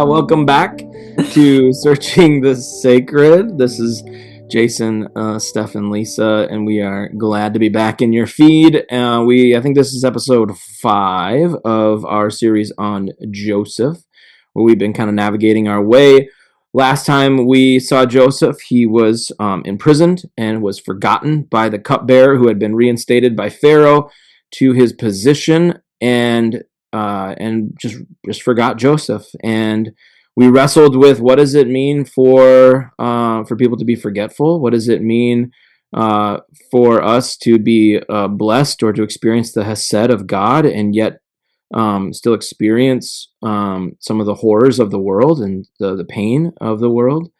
Welcome back to Searching the Sacred. This is Jason, Steph, and Lisa, and we are glad to be back in your feed. I think this is episode 5 of our series on Joseph, where we've been kind of navigating our way. Last time we saw Joseph, he was imprisoned and was forgotten by the cupbearer who had been reinstated by Pharaoh to his position, and just forgot Joseph. And we wrestled with, what does it mean for people to be forgetful? What does it mean for us to be blessed or to experience the hesed of God and yet still experience some of the horrors of the world and the pain of the world?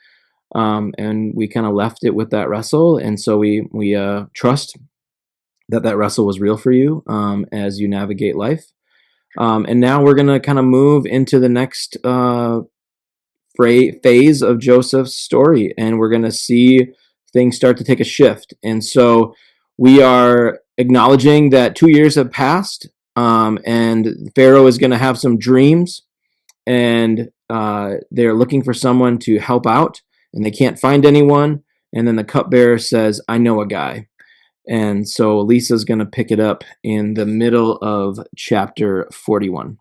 And we kind of left it with that wrestle. And so we trust that wrestle was real for you as you navigate life. And now we're going to kind of move into the next phase of Joseph's story, and we're going to see things start to take a shift. And so we are acknowledging that 2 years have passed, and Pharaoh is going to have some dreams, and they're looking for someone to help out, and they can't find anyone. And then the cupbearer says, "I know a guy." And so Lisa's going to pick it up in the middle of chapter 41.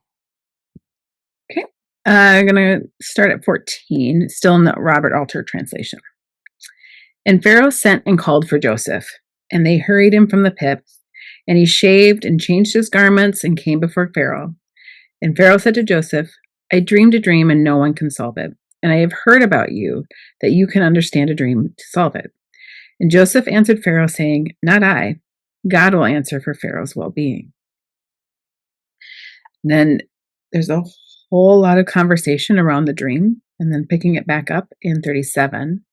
Okay. I'm going to start at 14, still in the Robert Alter translation. And Pharaoh sent and called for Joseph, and they hurried him from the pit, and he shaved and changed his garments and came before Pharaoh. And Pharaoh said to Joseph, "I dreamed a dream and no one can solve it. And I have heard about you, that you can understand a dream to solve it." And Joseph answered Pharaoh, saying, "Not I. God will answer for Pharaoh's well-being." Then there's a whole lot of conversation around the dream, and then picking it back up in 37.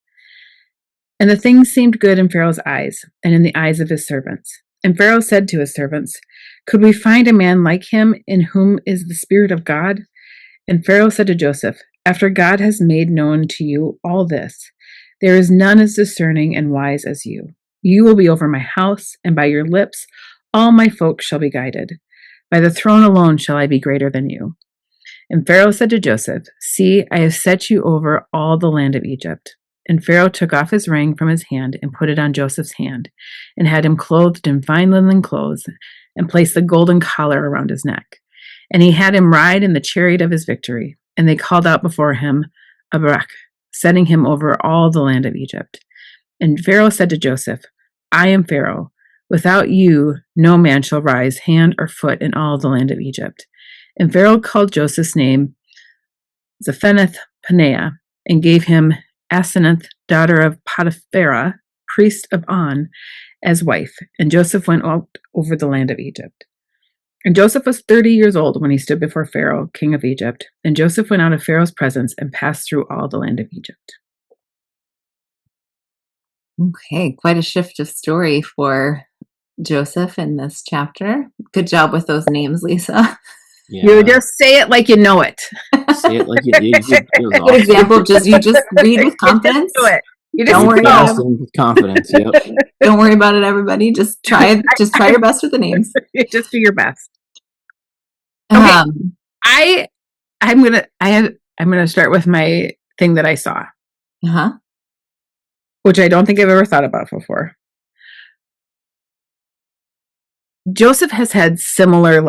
And the thing seemed good in Pharaoh's eyes, and in the eyes of his servants. And Pharaoh said to his servants, "Could we find a man like him, in whom is the Spirit of God?" And Pharaoh said to Joseph, "After God has made known to you all this, there is none as discerning and wise as you. You will be over my house, and by your lips all my folk shall be guided. By the throne alone shall I be greater than you." And Pharaoh said to Joseph, "See, I have set you over all the land of Egypt." And Pharaoh took off his ring from his hand and put it on Joseph's hand, and had him clothed in fine linen clothes, and placed the golden collar around his neck. And he had him ride in the chariot of his victory. And they called out before him, "Abrach," setting him over all the land of Egypt. And Pharaoh said to Joseph, "I am Pharaoh. Without you, no man shall rise hand or foot in all the land of Egypt." And Pharaoh called Joseph's name Zaphenath-paneah, and gave him Asenath, daughter of Potiphar, priest of On, as wife. And Joseph went out over the land of Egypt. And Joseph was 30 years old when he stood before Pharaoh, king of Egypt. And Joseph went out of Pharaoh's presence and passed through all the land of Egypt. Okay, quite a shift of story for Joseph in this chapter. Good job with those names, Lisa. Yeah. You just say it like you know it. Say it like it was Good example. You just read with confidence. You just do it. You just Don't worry about it. with confidence. Yep. Don't worry about it, everybody. Just try it. Just try your best with the names. Just do your best. Okay. I'm gonna start with my thing that I saw, which I don't think I've ever thought about before. Joseph has had similar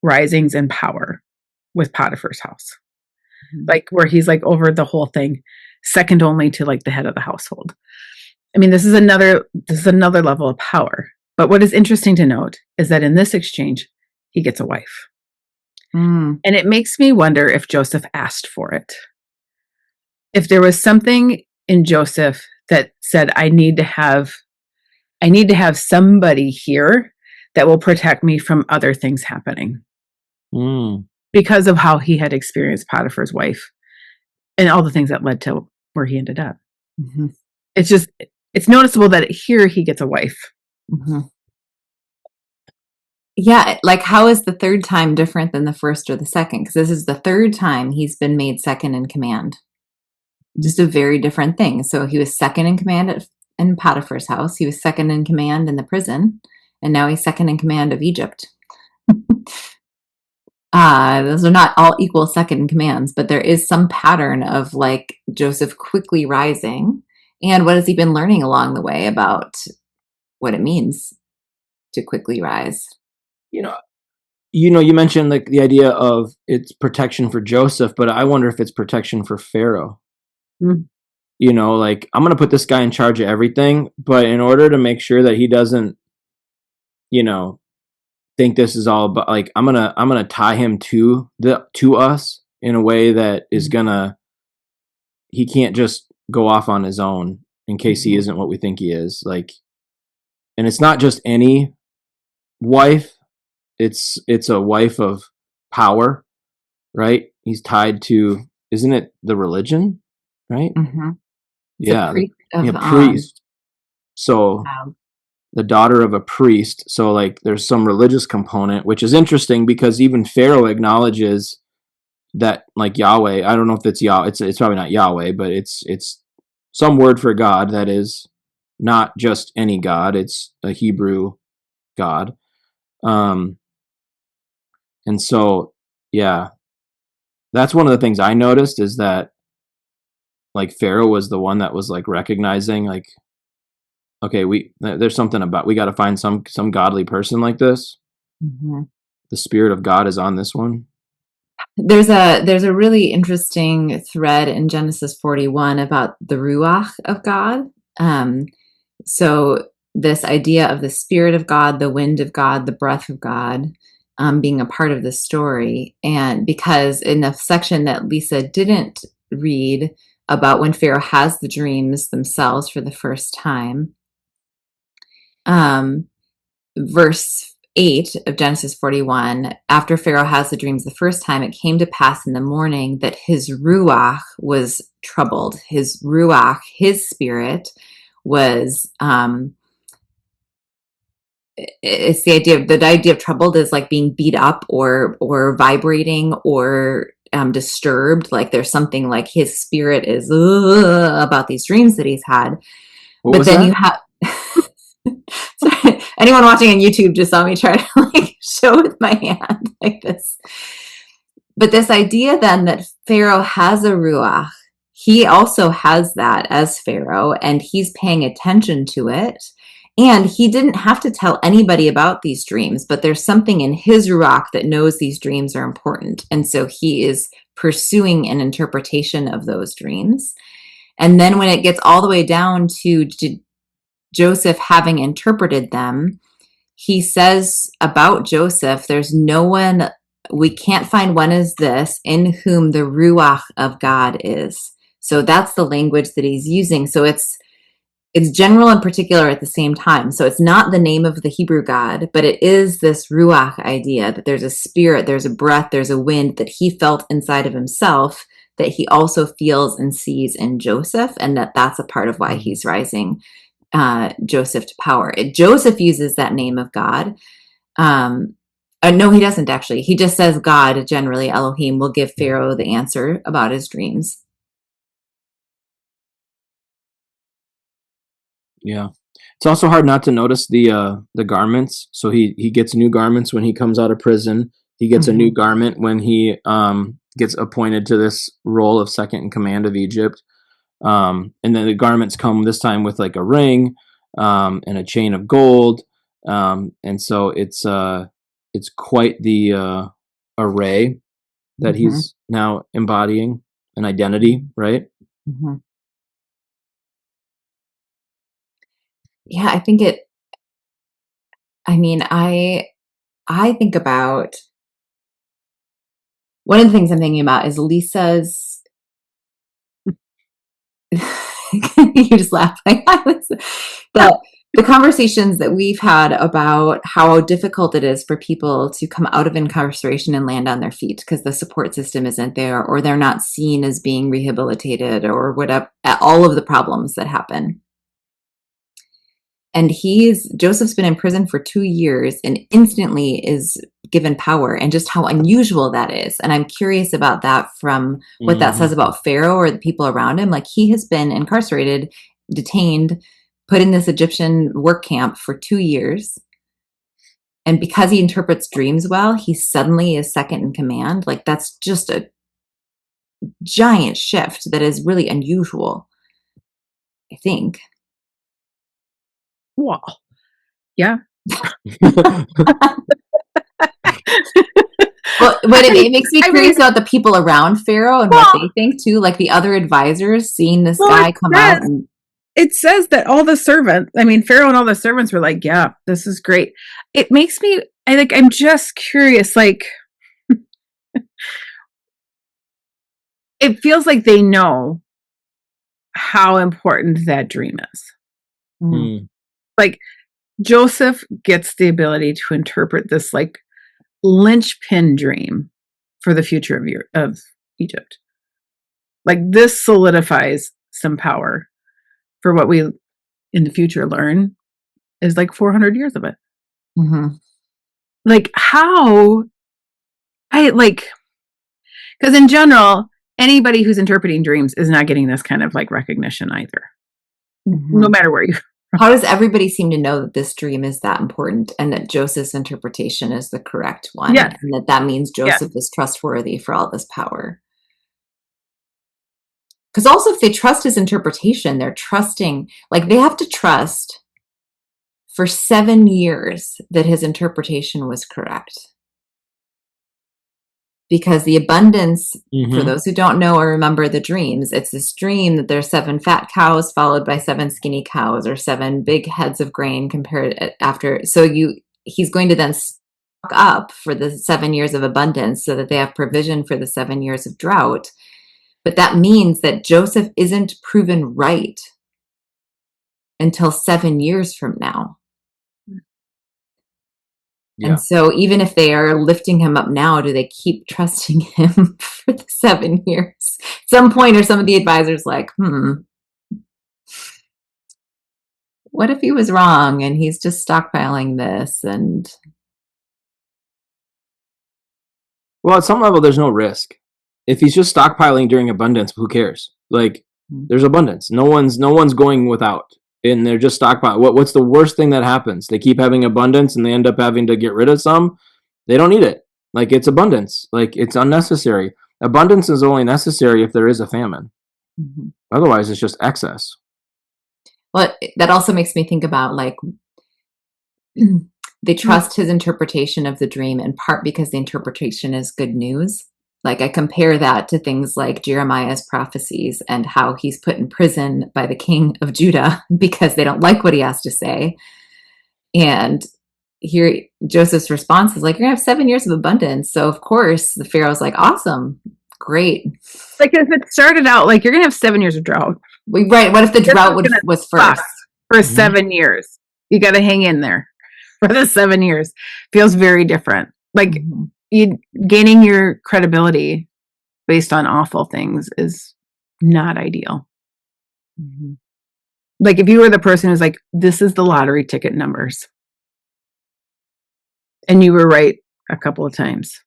risings in power with Potiphar's house, where he's over the whole thing, second only to the head of the household. I mean, this is another level of power. But what is interesting to note is that in this exchange, he gets a wife. And it makes me wonder if Joseph asked for it. If there was something in Joseph that said, I need to have somebody here that will protect me from other things happening. Because of how he had experienced Potiphar's wife and all the things that led to where he ended up. It's noticeable that here he gets a wife. Yeah, how is the third time different than the first or the second? Because this is the third time he's been made second in command. Just a very different thing. So he was second in command in Potiphar's house. He was second in command in the prison. and now he's second in command of Egypt. Those are not all equal second in commands, but there is some pattern of like Joseph quickly rising. And what has he been learning along the way about what it means to quickly rise? You know, you mentioned like the idea of it's protection for Joseph, but I wonder if it's protection for Pharaoh. Mm. Like I'm gonna put this guy in charge of everything, but in order to make sure that he doesn't, think this is all about, like I'm gonna tie him to us in a way that is gonna he can't just go off on his own in case he isn't what we think he is. Like, and it's not just any wife; it's a wife of power, right? He's tied to, isn't it the religion, right? Mm-hmm. It's a Yeah, priest of priest. So wow. the daughter of a priest. So like there's some religious component, which is interesting because even Pharaoh acknowledges that like Yahweh, I don't know if it's Yah, it's probably not Yahweh, but it's some word for God that is not just any God, it's a Hebrew God. Um and so yeah, that's one of the things I noticed is that like Pharaoh was the one that was like recognizing like, okay, there's something about, we got to find some godly person like this. Mm-hmm. The spirit of God is on this one. There's a really interesting thread in Genesis 41 about the ruach of God. So this idea of the spirit of God, the wind of God, the breath of God, being a part of the story. And because in the section that Lisa didn't read about when Pharaoh has the dreams themselves for the first time, verse 8 of Genesis 41, after Pharaoh has the dreams the first time, it came to pass in the morning that his ruach was troubled. His ruach, his spirit, was it's the idea of troubled is like being beat up or vibrating or disturbed. Like there's something like his spirit is about these dreams that he's had. What But was then that? you have sorry, anyone watching on YouTube just saw me try to like show with my hand like this. But this idea then that Pharaoh has a ruach, he also has that as Pharaoh, and he's paying attention to it. And he didn't have to tell anybody about these dreams, but there's something in his ruach that knows these dreams are important. And so he is pursuing an interpretation of those dreams. And then when it gets all the way down to Joseph having interpreted them, he says about Joseph, there's no one, we can't find one as this, in whom the ruach of God is. So that's the language that he's using. So it's general and particular at the same time. So it's not the name of the Hebrew God, but it is this ruach idea that there's a spirit, there's a breath, there's a wind that he felt inside of himself that he also feels and sees in Joseph, and that's a part of why he's rising Joseph to power. Joseph uses that name of God. No, he doesn't actually. He just says God, generally, Elohim, will give Pharaoh the answer about his dreams. Yeah. It's also hard not to notice the garments. So he gets new garments when he comes out of prison. He gets a new garment when he gets appointed to this role of second in command of Egypt. And then the garments come this time with like a ring and a chain of gold. And so it's quite the array that he's now embodying, an identity, right? Mm-hmm. Yeah, I think it. I mean, I think about one of the things I'm thinking about is Lisa's. You just laugh like I was. The conversations that we've had about how difficult it is for people to come out of incarceration and land on their feet because the support system isn't there, or they're not seen as being rehabilitated, or whatever, all of the problems that happen. And Joseph's been in prison for 2 years and instantly is given power, and just how unusual that is. And I'm curious about that from what that says about Pharaoh or the people around him. Like he has been incarcerated, detained, put in this Egyptian work camp for 2 years. And because he interprets dreams well, he suddenly is second in command. Like, that's just a giant shift that is really unusual, I think. Wow. Yeah. Well, but it makes me curious about the people around Pharaoh and what they think too, like the other advisors seeing this guy come out. And it says that all the servants, Pharaoh and all the servants were like, yeah, this is great. It makes me, I'm just curious, like, it feels like they know how important that dream is. Mm. Like, Joseph gets the ability to interpret this, like, linchpin dream for the future of Egypt. Like, this solidifies some power for what we in the future learn is like 400 years of it. Mm-hmm. Like, how because in general, anybody who's interpreting dreams is not getting this kind of like recognition either. Mm-hmm. No matter where you. How does everybody seem to know that this dream is that important and that Joseph's interpretation is the correct one? Yes. And that means Joseph is trustworthy for all this power. Because also, if they trust his interpretation, they're trusting, like, they have to trust for 7 years that his interpretation was correct. Because the abundance, for those who don't know or remember the dreams, it's this dream that there's 7 fat cows followed by 7 skinny cows, or 7 big heads of grain compared after. So he's going to then stock up for the 7 years of abundance so that they have provision for the 7 years of drought. But that means that Joseph isn't proven right until 7 years from now. Yeah. And so even if they are lifting him up now, do they keep trusting him for the 7 years? At some point, are some of the advisors like, what if he was wrong and he's just stockpiling this? And well, at some level, there's no risk. If he's just stockpiling during abundance, who cares? Like, there's abundance. No one's going without. And they're just stockpiling. What's the worst thing that happens? They keep having abundance and they end up having to get rid of some. They don't need it. Like, it's abundance. Like, it's unnecessary. Abundance is only necessary if there is a famine. Mm-hmm. Otherwise, it's just excess. Well, that also makes me think about, like, they trust his interpretation of the dream in part because the interpretation is good news. Like, I compare that to things like Jeremiah's prophecies and how he's put in prison by the king of Judah because they don't like what he has to say. And here Joseph's response is like, you're going to have 7 years of abundance. So, of course, the Pharaoh's like, awesome, great. Like, if it started out like, you're going to have 7 years of drought. Right. What if the drought was first? For 7 years. You got to hang in there for the 7 years. Feels very different. Like, you gaining your credibility based on awful things is not ideal. Mm-hmm. Like, if you were the person who's like, this is the lottery ticket numbers, and you were right a couple of times,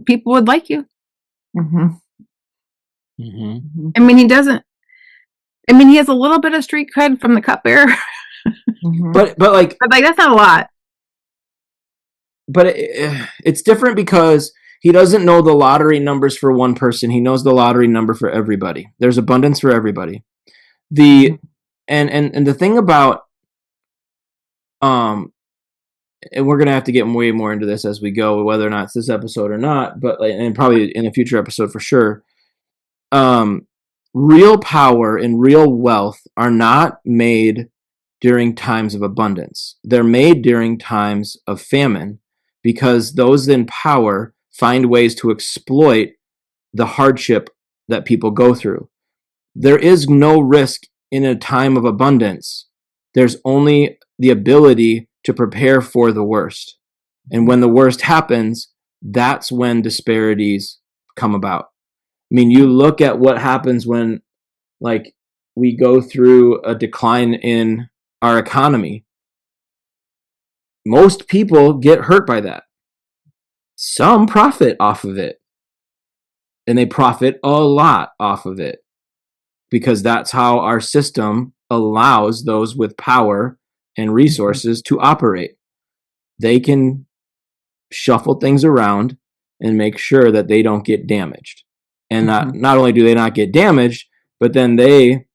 people would like you. Mm-hmm. Mm-hmm. He has a little bit of street cred from the cupbearer. but that's not a lot. But it's different because he doesn't know the lottery numbers for one person. He knows the lottery number for everybody. There's abundance for everybody. And the thing about and we're gonna have to get way more into this as we go, whether or not it's this episode or not, but and probably in a future episode for sure. Real power and real wealth are not made during times of abundance. They're made during times of famine, because those in power find ways to exploit the hardship that people go through. There is no risk in a time of abundance. There's only the ability to prepare for the worst. And when the worst happens, that's when disparities come about. I mean, you look at what happens when, like, we go through a decline in our economy. Most people get hurt by that. Some profit off of it. And they profit a lot off of it. Because that's how our system allows those with power and resources to operate. they can shuffle things around and make sure that they don't get damaged. And not only do they not get damaged, but then they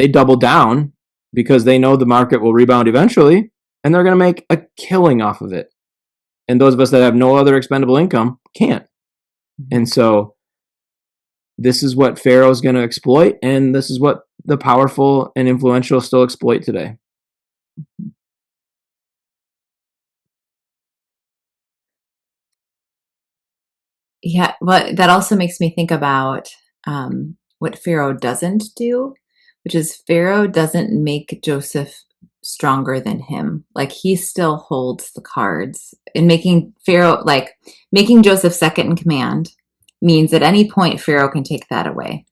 double down because they know the market will rebound eventually, and they're going to make a killing off of it. And those of us that have no other expendable income can't. And so this is what Pharaoh's going to exploit, and this is what the powerful and influential still exploit today. Yeah, well, that also makes me think about what Pharaoh doesn't do, which is Pharaoh doesn't make Joseph stronger than him. Like he still holds the cards. And making Pharaoh, like making Joseph second in command, means at any point Pharaoh can take that away.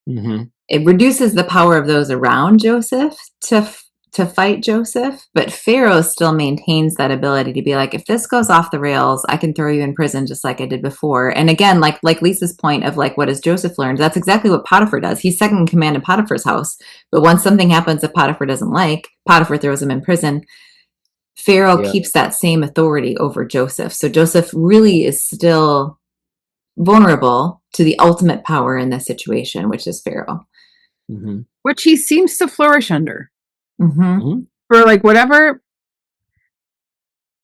Mm-hmm. It reduces the power of those around Joseph to fight Joseph, but Pharaoh still maintains that ability to be like, if this goes off the rails, I can throw you in prison just like I did before. And again, like Lisa's point of like, what has Joseph learned? That's exactly what Potiphar does. He's second in command in Potiphar's house, but once something happens that Potiphar doesn't like, Potiphar throws him in prison. Pharaoh keeps that same authority over Joseph. So Joseph really is still vulnerable to the ultimate power in this situation, which is Pharaoh. Mm-hmm. Which he seems to flourish under. Mm-hmm. For like whatever,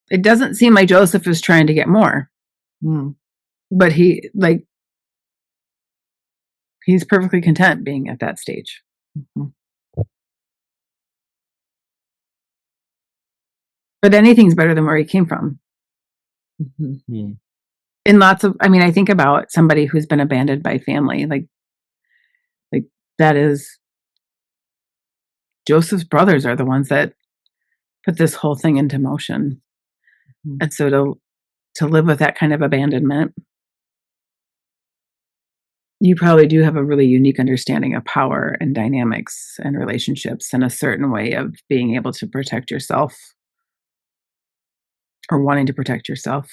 it doesn't seem like Joseph is trying to get more. But he's perfectly content being at that stage. But anything's better than where he came from. In lots of, I mean, I think about somebody who's been abandoned by family, like that is, Joseph's brothers are the ones that put this whole thing into motion. And so to live with that kind of abandonment, you probably do have a really unique understanding of power and dynamics and relationships and a certain way of being able to protect yourself or wanting to protect yourself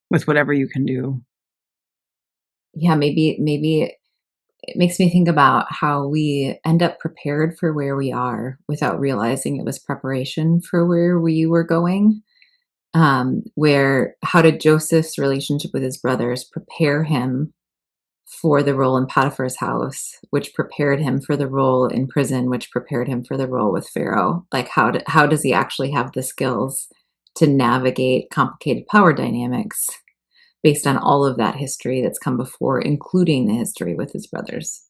with whatever you can do. Yeah, maybe it makes me think about how we end up prepared for where we are without realizing it was preparation for where we were going. How did Joseph's relationship with his brothers prepare him for the role in Potiphar's house, which prepared him for the role in prison, which prepared him for the role with Pharaoh? Like how does he actually have the skills to navigate complicated power dynamics based on all of that history that's come before, including the history with his brothers?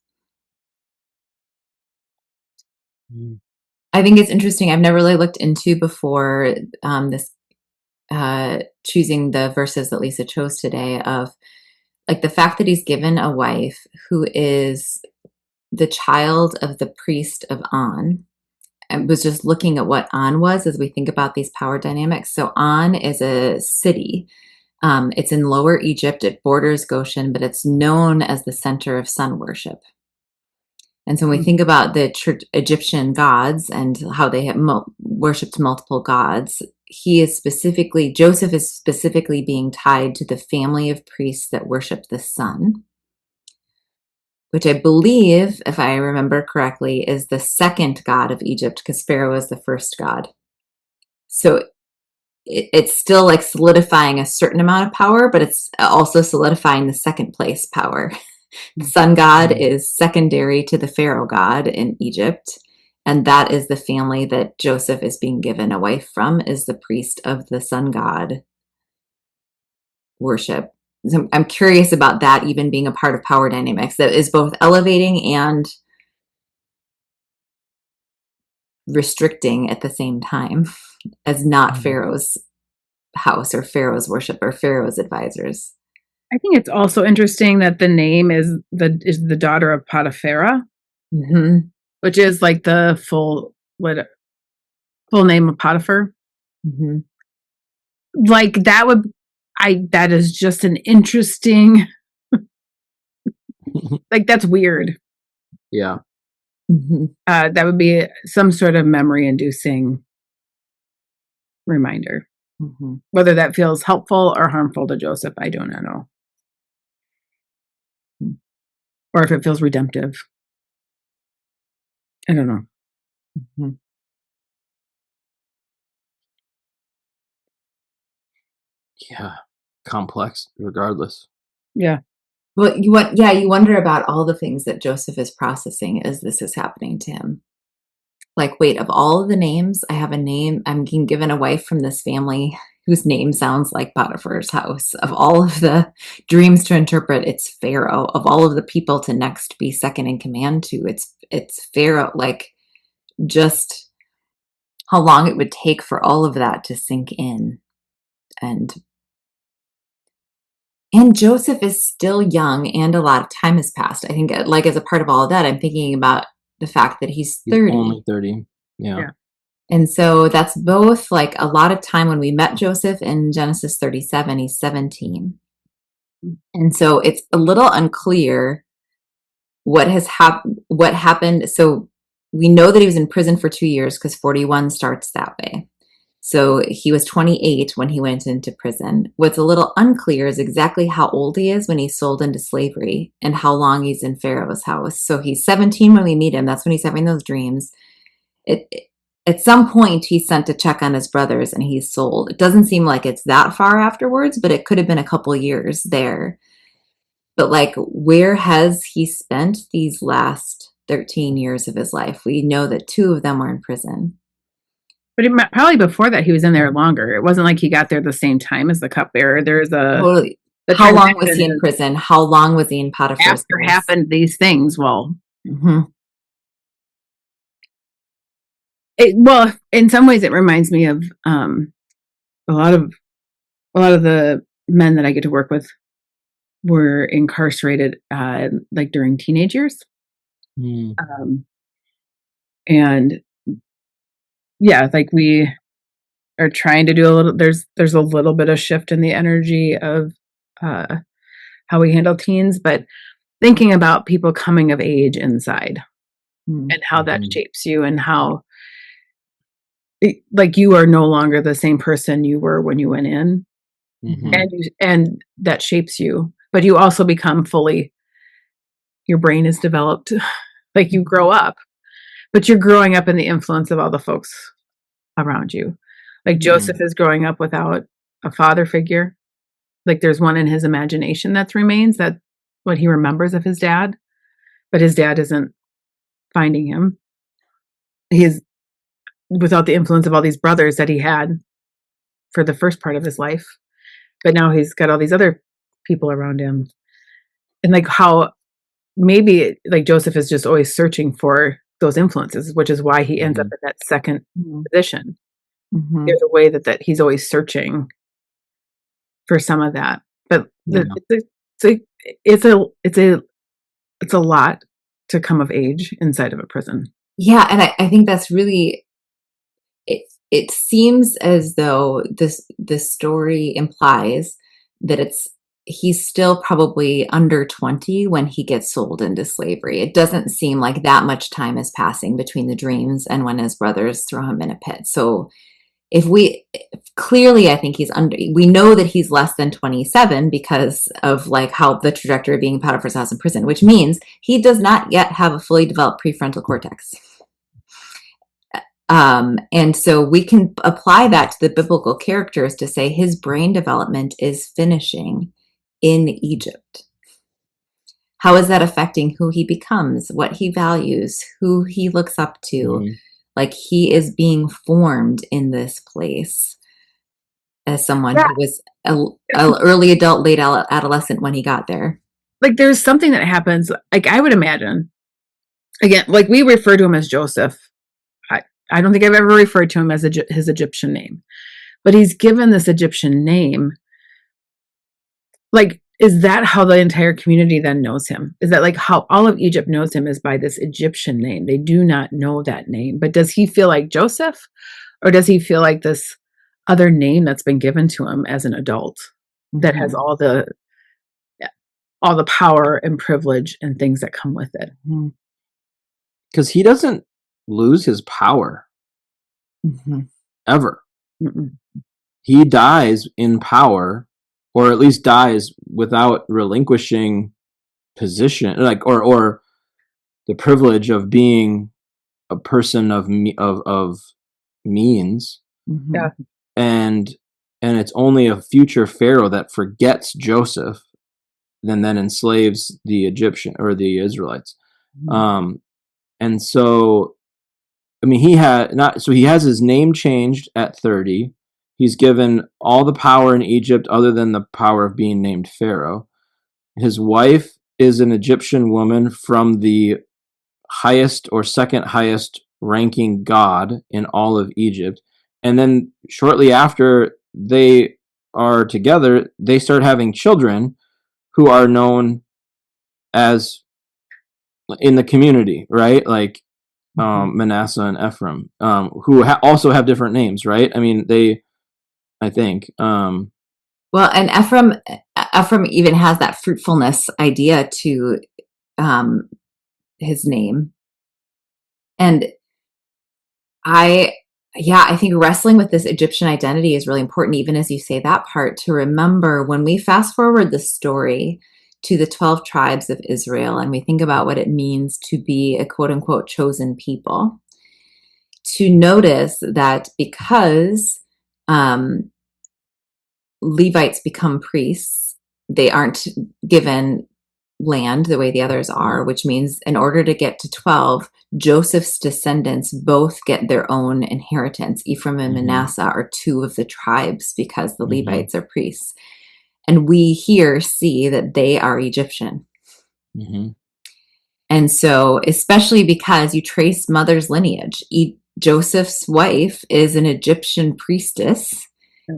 I think it's interesting. I've never really looked into before this choosing the verses that Lisa chose today of like the fact that he's given a wife who is the child of the priest of On. I was just looking at what On was as we think about these power dynamics. So On is a city. It's in Lower Egypt. It borders Goshen, but it's known as the center of sun worship. And so when we think about the Egyptian gods and how they have worshipped multiple gods, Joseph is specifically being tied to the family of priests that worship the sun, which I believe, if I remember correctly, is the second god of Egypt because Pharaoh is the first god. So it's still like solidifying a certain amount of power, but it's also solidifying the second place power. The sun god is secondary to the Pharaoh god in Egypt. And that is the family that Joseph is being given a wife from, is the priest of the sun god worship. So I'm curious about that even being a part of power dynamics that is both elevating and restricting at the same time as not Pharaoh's house or Pharaoh's worship or Pharaoh's advisors. I think it's also interesting that the name is the daughter of Potiphar, which is like the full name of Potiphar. Like that is just an interesting, like that's weird. Yeah. That would be some sort of memory-inducing reminder. Whether that feels helpful or harmful to Joseph, I do not know. Or if it feels redemptive. I don't know. Yeah, complex regardless. Yeah. Well, you wonder about all the things that Joseph is processing as this is happening to him. Like, wait, of all of the names, I have a name. I'm being given a wife from this family whose name sounds like Potiphar's house. Of all of the dreams to interpret, it's Pharaoh. Of all of the people to next be second in command to, it's Pharaoh. Like, just how long it would take for all of that to sink in. And Joseph is still young and a lot of time has passed. I think, like, as a part of all of that, I'm thinking about the fact that he's He's 30. only 30. Yeah. Yeah. And so that's both like a lot of time. When we met Joseph in Genesis 37, he's 17. And so it's a little unclear what happened. So we know that he was in prison for 2 years because 41 starts that way. So he was 28 when he went into prison. What's a little unclear is exactly how old he is when he's sold into slavery and how long he's in Pharaoh's house. So he's 17 when we meet him. That's when he's having those dreams. At some point, he's sent to check on his brothers and he's sold. It doesn't seem like it's that far afterwards, but it could have been a couple years there. But like, where has he spent these last 13 years of his life? We know that 2 of them were in prison. But probably before that, he was in there longer. It wasn't like he got there the same time as the cupbearer. There's a Totally. the How long was he in transition prison? How long was he in Potiphar's after house? happened these things. Well, Mhm. well, in some ways, it reminds me of a lot of the men that I get to work with were incarcerated like during teenage years. Mm. And yeah, like we are trying to do a little, there's a little bit of shift in the energy of how we handle teens, but thinking about people coming of age inside and how that shapes you, and how like you are no longer the same person you were when you went in. And that shapes you, but you also become fully, your brain is developed, like you grow up, but you're growing up in the influence of all the folks around you. Like Joseph is growing up without a father figure. Like there's one in his imagination that remains, that what he remembers of his dad, but his dad isn't finding him. He's without the influence of all these brothers that he had for the first part of his life, but now he's got all these other people around him. And like how maybe like Joseph is just always searching for those influences, which is why he ends up in that second position. There's a way that he's always searching for some of that, but it's a lot to come of age inside of a prison. Yeah, and I think that's really it seems as though this story implies that he's still probably under 20 when he gets sold into slavery. It doesn't seem like that much time is passing between the dreams and when his brothers throw him in a pit. So clearly, I think we know that he's less than 27 because of like how the trajectory of being Potiphar's house in prison, which means he does not yet have a fully developed prefrontal cortex. And so we can apply that to the biblical characters to say his brain development is finishing in Egypt. How is that affecting who he becomes, what he values, who he looks up to? Like he is being formed in this place as someone who was an early adult, late adolescent when he got there. Like there's something that happens, like I would imagine, again, like we refer to him as Joseph. I don't think I've ever referred to him as his Egyptian name, but he's given this Egyptian name. Like, is that how the entire community then knows him? Is that like how all of Egypt knows him, is by this Egyptian name? They do not know that name, but does he feel like Joseph, or does he feel like this other name that's been given to him as an adult that has all the power and privilege and things that come with it? Because he doesn't lose his power ever. He dies in power, or at least dies without relinquishing position, like or the privilege of being a person of means. Yeah. And and it's only a future Pharaoh that forgets Joseph and then enslaves the Egyptian or the Israelites. And so, I mean, he has his name changed at 30. He's given all the power in Egypt other than the power of being named Pharaoh. His wife is an Egyptian woman from the highest or second highest ranking god in all of Egypt. And then shortly after they are together, they start having children who are known as in the community, right? Like Manasseh and Ephraim, who also have different names, right? I mean, I think. Well, and Ephraim even has that fruitfulness idea to his name. And I think wrestling with this Egyptian identity is really important, even as you say that part, to remember when we fast forward the story to the 12 tribes of Israel and we think about what it means to be a quote unquote chosen people, to notice that because Levites become priests, they aren't given land the way the others are, which means in order to get to 12, Joseph's descendants both get their own inheritance. Ephraim and Manasseh are two of the tribes because the Levites are priests. And we here see that they are Egyptian. And so, especially because you trace mother's lineage, Joseph's wife is an Egyptian priestess,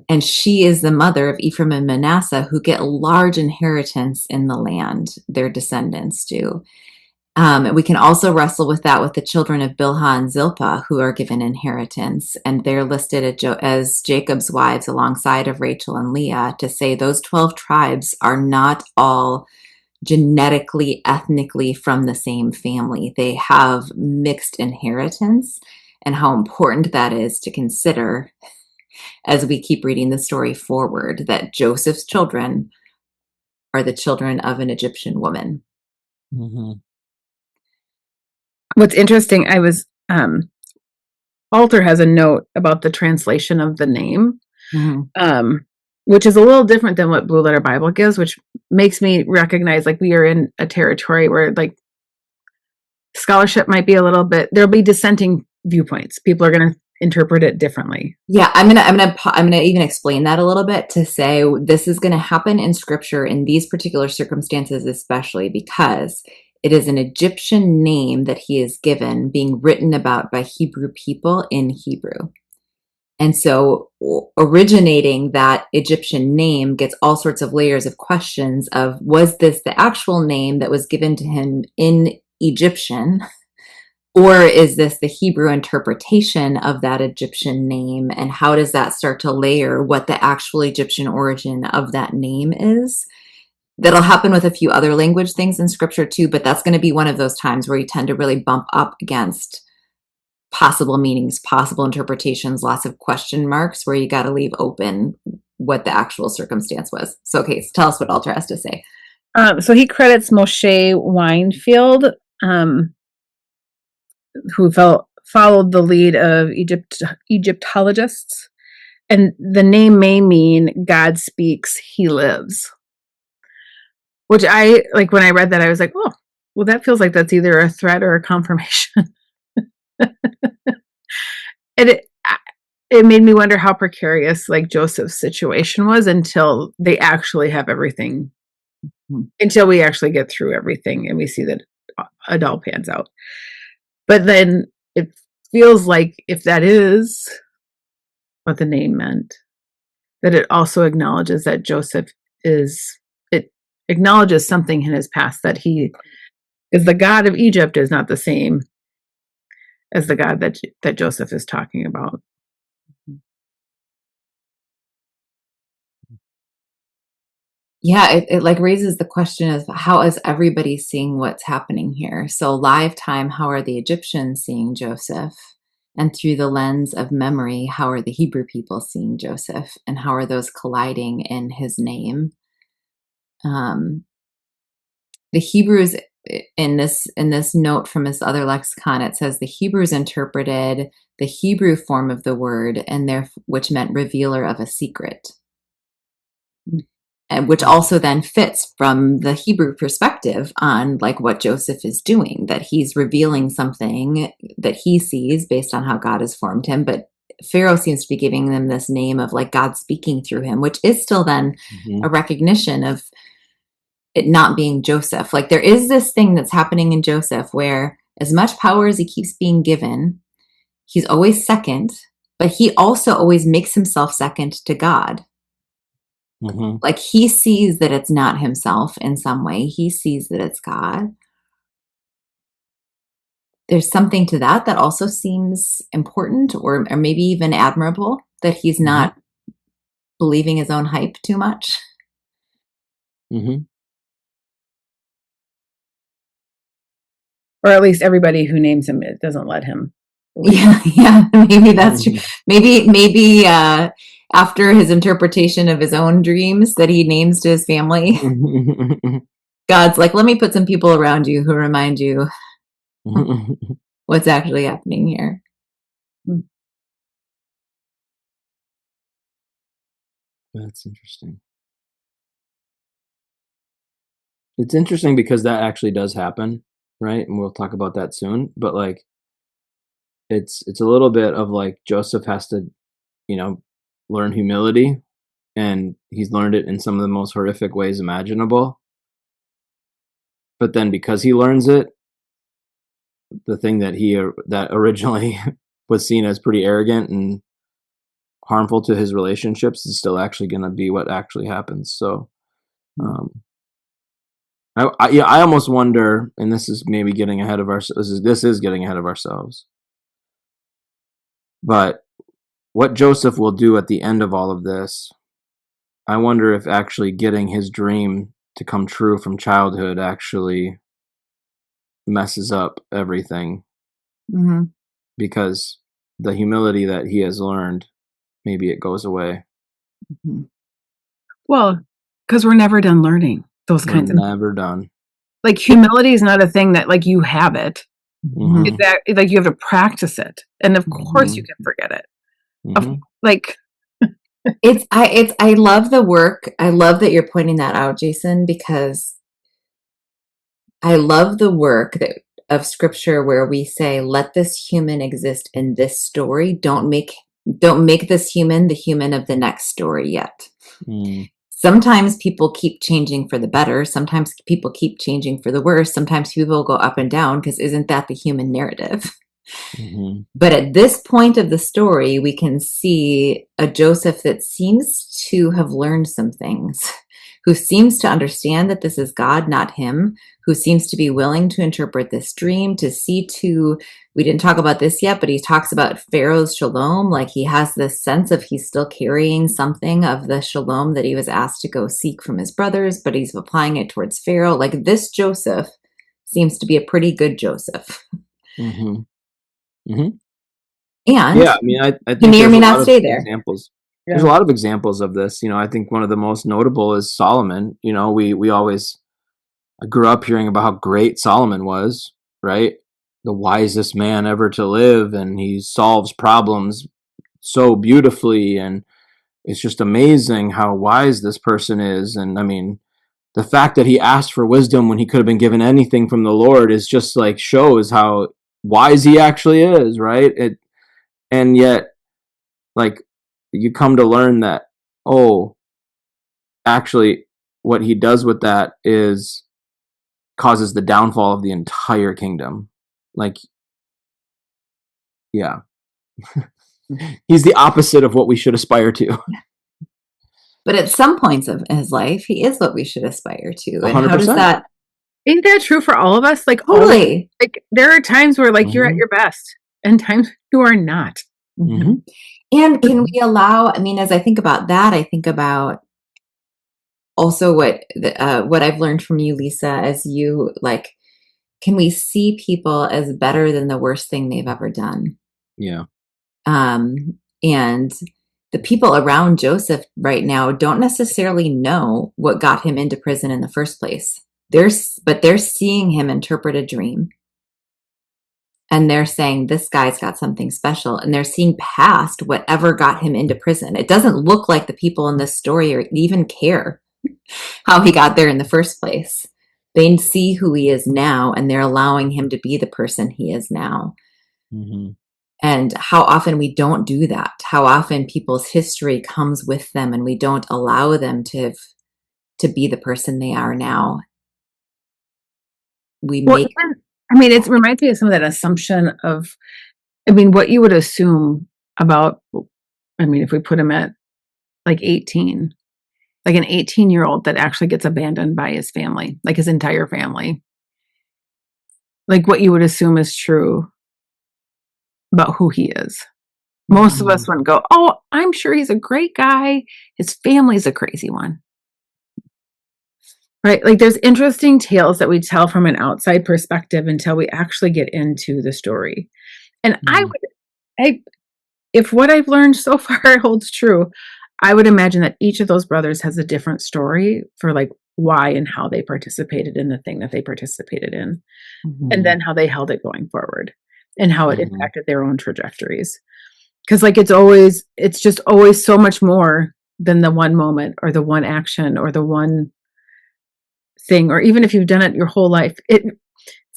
and she is the mother of Ephraim and Manasseh, who get large inheritance in the land. Their descendants do. We can also wrestle with that with the children of Bilhah and Zilpah, who are given inheritance, and they're listed as Jacob's wives alongside of Rachel and Leah, to say those 12 tribes are not all genetically, ethnically from the same family. They have mixed inheritance, and how important that is to consider as we keep reading the story forward, that Joseph's children are the children of an Egyptian woman. What's interesting, Alter has a note about the translation of the name, which is a little different than what Blue Letter Bible gives, which makes me recognize like we are in a territory where like scholarship might be a little bit, there'll be dissenting viewpoints. People are going to interpret it differently. Yeah, I'm gonna even explain that a little bit, to say this is going to happen in Scripture in these particular circumstances, especially because it is an Egyptian name that he is given, being written about by Hebrew people in Hebrew. And so originating that Egyptian name gets all sorts of layers of questions of, was this the actual name that was given to him in Egyptian? Or is this the Hebrew interpretation of that Egyptian name? And how does that start to layer what the actual Egyptian origin of that name is? That'll happen with a few other language things in Scripture too, but that's going to be one of those times where you tend to really bump up against possible meanings, possible interpretations, lots of question marks, where you got to leave open what the actual circumstance was. So, okay, so tell us what Alter has to say. So he credits Moshe Weinfeld, who followed the lead of Egyptologists, and the name may mean God speaks, he lives. Which I like, when I read that, I was like, oh, well, that feels like that's either a threat or a confirmation. And it made me wonder how precarious like Joseph's situation was until they actually have everything, until we actually get through everything and we see that it all pans out. But then it feels like if that is what the name meant, that it also acknowledges that it acknowledges something in his past, that he is the God of Egypt is not the same as the God that Joseph is talking about. Yeah, it like raises the question of, how is everybody seeing what's happening here? So live time, how are the Egyptians seeing Joseph? And through the lens of memory, how are the Hebrew people seeing Joseph? And how are those colliding in his name? The Hebrews in this note from this other lexicon, it says the Hebrews interpreted the Hebrew form of the word, which meant revealer of a secret, and which also then fits from the Hebrew perspective on like what Joseph is doing, that he's revealing something that he sees based on how God has formed him. But Pharaoh seems to be giving them this name of like God speaking through him, which is still then a recognition of it not being Joseph. Like there is this thing that's happening in Joseph where as much power as he keeps being given, he's always second, but he also always makes himself second to God. Like he sees that it's not himself in some way. He sees that it's God. There's something to that also seems important or maybe even admirable, that he's not believing his own hype too much. Or at least everybody who names him, it doesn't let him. Yeah, maybe that's true. Maybe after his interpretation of his own dreams that he names to his family, God's like, let me put some people around you who remind you what's actually happening here. That's interesting. It's interesting because that actually does happen, right? And we'll talk about that soon. But like, it's a little bit of like Joseph has to, learn humility, and he's learned it in some of the most horrific ways imaginable. But then because he learns it, the thing that originally was seen as pretty arrogant and harmful to his relationships is still actually going to be what actually happens. So, I almost wonder, and this is maybe getting ahead of ourselves. This is getting ahead of ourselves. But what Joseph will do at the end of all of this, I wonder if actually getting his dream to come true from childhood actually messes up everything. Because the humility that he has learned, maybe it goes away. Well, because we're never done learning those kinds of things. Never done. Like humility is not a thing that like you have it. It's that, like you have to practice it, and of course you can forget it. Like I love the work. I love that you're pointing that out, Jason, because I love the work of scripture where we say, let this human exist in this story. Don't make this human the human of the next story yet. Sometimes people keep changing for the better. Sometimes people keep changing for the worse. Sometimes people go up and down, because isn't that the human narrative? But at this point of the story, we can see a Joseph that seems to have learned some things, who seems to understand that this is God, not him, who seems to be willing to interpret this dream, to see we didn't talk about this yet, but he talks about Pharaoh's shalom. Like he has this sense of he's still carrying something of the shalom that he was asked to go seek from his brothers, but he's applying it towards Pharaoh. Like this Joseph seems to be a pretty good Joseph. And yeah, I mean, I think he may or may there's not stay there. Examples. Yeah. There's a lot of examples of this. I think one of the most notable is Solomon. We always grew up hearing about how great Solomon was, right? The wisest man ever to live, and he solves problems so beautifully, and it's just amazing how wise this person is. And I mean, the fact that he asked for wisdom when he could have been given anything from the Lord is just like shows how wise he actually is, right? And yet, like, you come to learn that, actually what he does with that is causes the downfall of the entire kingdom. Like, yeah. He's the opposite of what we should aspire to. But at some points of his life, he is what we should aspire to. 100%. And how does that... Ain't that true for all of us? Like, totally. Like there are times where like you're at your best, and times you are not. And can we allow, I mean, as I think about that, I think about also what I've learned from you, Lisa, as you like, can we see people as better than the worst thing they've ever done? Yeah. And the people around Joseph right now don't necessarily know what got him into prison in the first place. They're seeing him interpret a dream. And they're saying, this guy's got something special. And they're seeing past whatever got him into prison. It doesn't look like the people in this story or even care how he got there in the first place. They see who he is now, and they're allowing him to be the person he is now. Mm-hmm. And how often we don't do that. How often people's history comes with them, and we don't allow them to be the person they are now. It reminds me of some of that assumption of, what you would assume about, if we put him at like 18, like an 18-year-old that actually gets abandoned by his family, like his entire family. Like what you would assume is true about who he is. Most of us wouldn't go, oh, I'm sure he's a great guy. His family's a crazy one. Right? Like there's interesting tales that we tell from an outside perspective until we actually get into the story. And if what I've learned so far holds true, I would imagine that each of those brothers has a different story for like why and how they participated in the thing that they participated in, and then how they held it going forward and how it impacted their own trajectories. Because like it's just always so much more than the one moment or the one action or the one thing, or even if you've done it your whole life. It's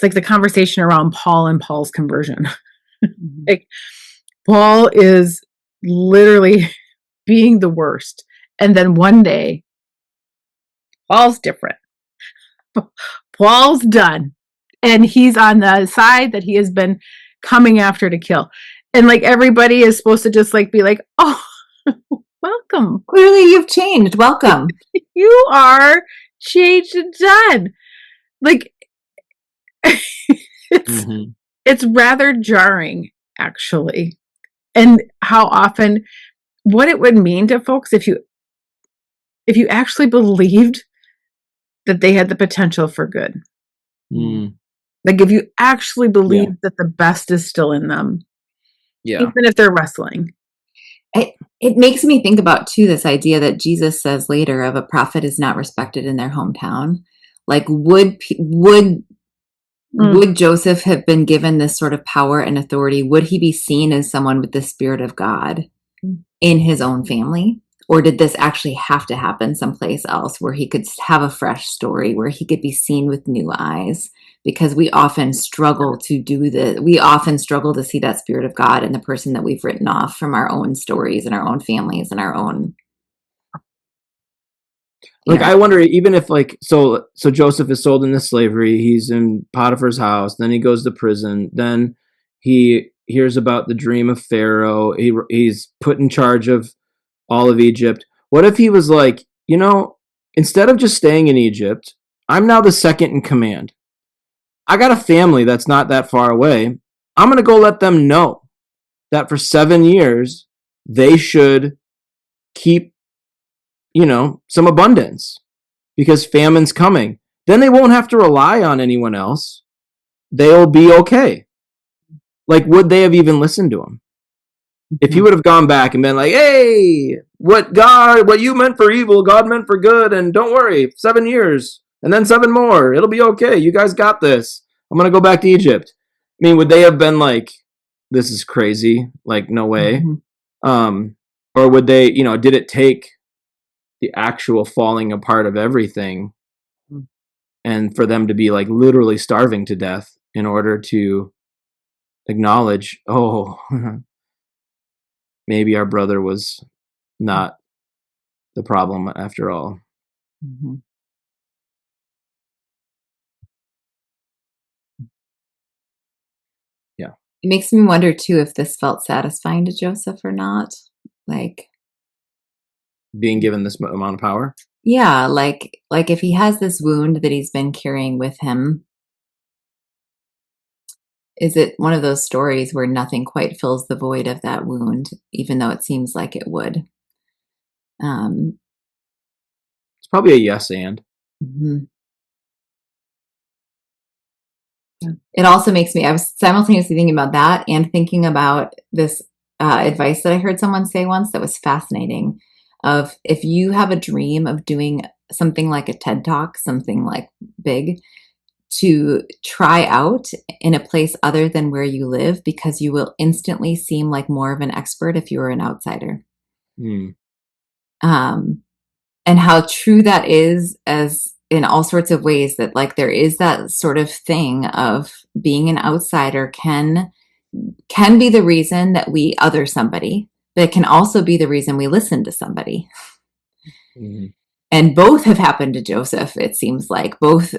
like the conversation around Paul and Paul's conversion. Like Paul is literally being the worst, and then one day Paul's different. Paul's done, and he's on the side that he has been coming after to kill. And like everybody is supposed to just like be like, oh, welcome. Clearly you've changed. Welcome. You are changed and done. Like it's rather jarring, actually. And how often, what it would mean to folks if you actually believed that they had the potential for good. Like if you actually believe that the best is still in them, even if they're wrestling. It makes me think about too this idea that Jesus says later of a prophet is not respected in their hometown. Like would Joseph have been given this sort of power and authority? Would he be seen as someone with the Spirit of God in his own family? Or did this actually have to happen someplace else where he could have a fresh story, where he could be seen with new eyes? Because we often struggle to we often struggle to see that Spirit of God in the person that we've written off from our own stories and our own families and our own. Like, I wonder, even if like, so Joseph is sold into slavery, he's in Potiphar's house, then he goes to prison, then he hears about the dream of Pharaoh, he's put in charge of all of Egypt. What if he was like, instead of just staying in Egypt, I'm now the second in command. I got a family that's not that far away. I'm going to go let them know that for 7 years, they should keep, some abundance because famine's coming. Then they won't have to rely on anyone else. They'll be okay. Like, would they have even listened to him? If he would have gone back and been like, hey, what you meant for evil, God meant for good, and don't worry, 7 years, and then 7 more, it'll be okay, you guys got this, I'm going to go back to Egypt. I mean, would they have been like, this is crazy, like, no way? Or would they, did it take the actual falling apart of everything and for them to be like literally starving to death in order to acknowledge, oh, maybe our brother was not the problem after all. Yeah. It makes me wonder too if this felt satisfying to Joseph or not. Like being given this amount of power. Yeah, like if he has this wound that he's been carrying with him, is it one of those stories where nothing quite fills the void of that wound, even though it seems like it would? It's probably a yes and. It also makes me, I was simultaneously thinking about that and thinking about this advice that I heard someone say once that was fascinating, of if you have a dream of doing something like a TED Talk, something like big, to try out in a place other than where you live, because you will instantly seem like more of an expert if you were an outsider. Mm. And how true that is, as in all sorts of ways, that like there is that sort of thing of being an outsider can be the reason that we other somebody, but it can also be the reason we listen to somebody. Mm. And both have happened to Joseph, it seems like. Both,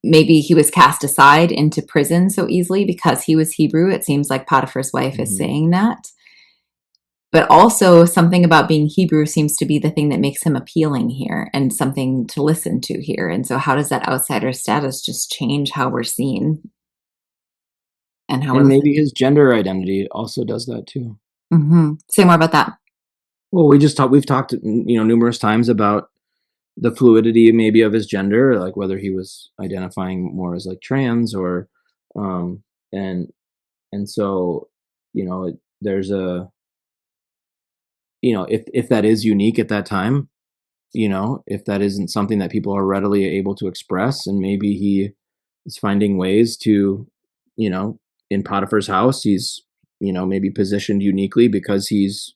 maybe he was cast aside into prison so easily because he was Hebrew. It seems like Potiphar's wife is saying that. But also, something about being Hebrew seems to be the thing that makes him appealing here and something to listen to here. And so how does that outsider status just change how we're seen and how we're And maybe listened his gender identity also does that too. to? Mm-hmm. Say more about that. Well, we've talked, numerous times about the fluidity maybe of his gender, like whether he was identifying more as like trans or, and so, there's a, if that is unique at that time, if that isn't something that people are readily able to express, and maybe he is finding ways to, in Potiphar's house, he's, maybe positioned uniquely because he's,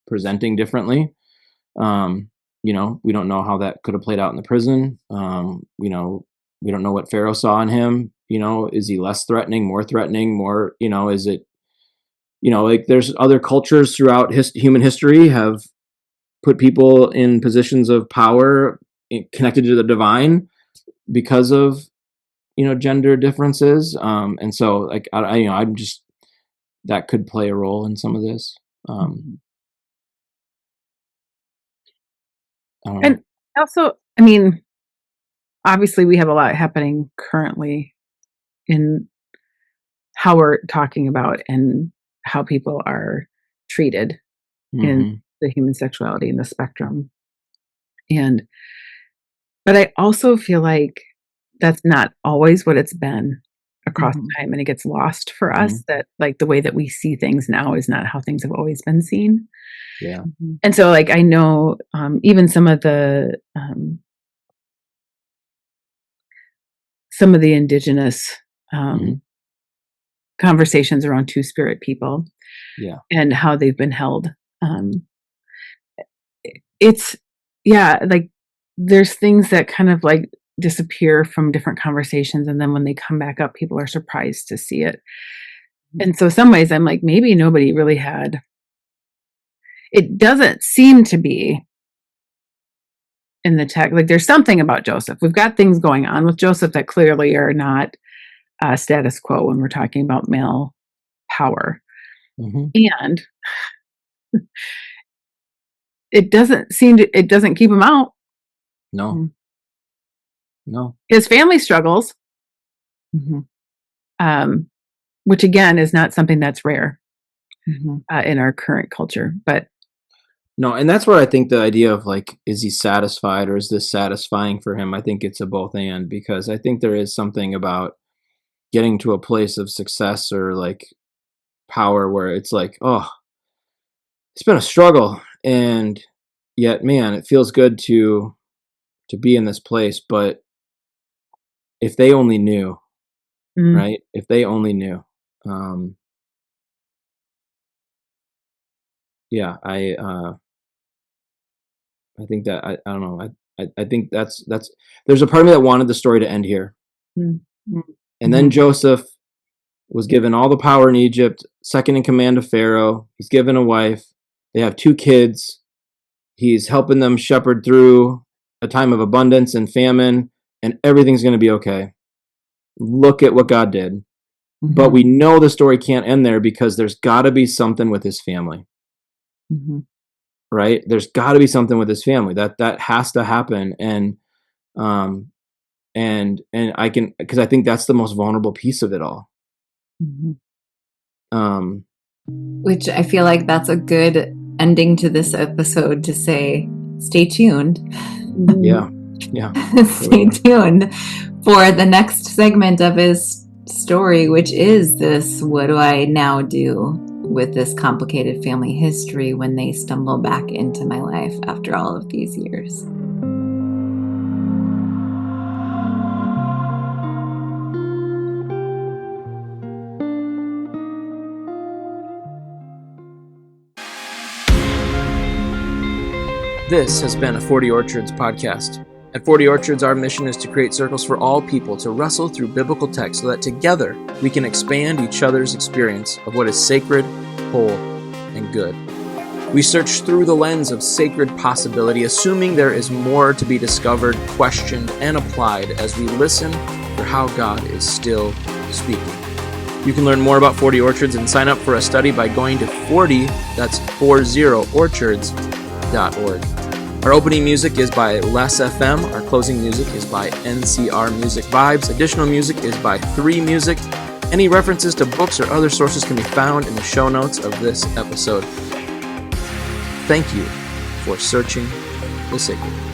presenting differently. We don't know how that could have played out in the prison. We don't know what Pharaoh saw in him. Is he less threatening, more, is it, like there's other cultures throughout human history have put people in positions of power connected to the divine because of, gender differences. And so like, I'm just, that could play a role in some of this. I don't know. And also, I mean, obviously we have a lot happening currently in how we're talking about and how people are treated in the human sexuality in the spectrum. But I also feel like that's not always what it's been across time, and it gets lost for us that like the way that we see things now is not how things have always been seen. Yeah. And so like I know even some of the indigenous conversations around two-spirit people, and how they've been held. It's like there's things that kind of like disappear from different conversations, and then when they come back up, people are surprised to see it. And so some ways I'm like, maybe nobody really had. It doesn't seem to be in the text. Like there's something about Joseph. We've got things going on with Joseph that clearly are not status quo when we're talking about male power. And it doesn't keep him out. No. His family struggles, which again is not something that's rare in our current culture. But no, and that's where I think the idea of like, is he satisfied or is this satisfying for him? I think it's a both and, because I think there is something about getting to a place of success or like power where it's like, oh, it's been a struggle, and yet, man, it feels good to be in this place. But if they only knew, right? If they only knew, yeah, I think that I don't know. I think that's there's a part of me that wanted the story to end here, and then Joseph was given all the power in Egypt, second in command of Pharaoh. He's given a wife. They have 2 kids. He's helping them shepherd through a time of abundance and famine, and everything's going to be okay. Look at what God did. But we know the story can't end there, because there's got to be something with his family. Right? There's got to be something with his family. That has to happen. And I can, because I think that's the most vulnerable piece of it all. Which I feel like that's a good ending to this episode, to say, stay tuned. Yeah. Stay tuned for the next segment of his story, which is this: what do I now do? with this complicated family history when they stumble back into my life after all of these years. This has been a 40 Orchards podcast. At 40 Orchards, our mission is to create circles for all people to wrestle through biblical texts so that together we can expand each other's experience of what is sacred, whole, and good. We search through the lens of sacred possibility, assuming there is more to be discovered, questioned, and applied as we listen for how God is still speaking. You can learn more about 40 Orchards and sign up for a study by going to 40, that's 40orchards.org. Our opening music is by Les FM. Our closing music is by NCR Music Vibes. Additional music is by 3 Music. Any references to books or other sources can be found in the show notes of this episode. Thank you for searching the sacred.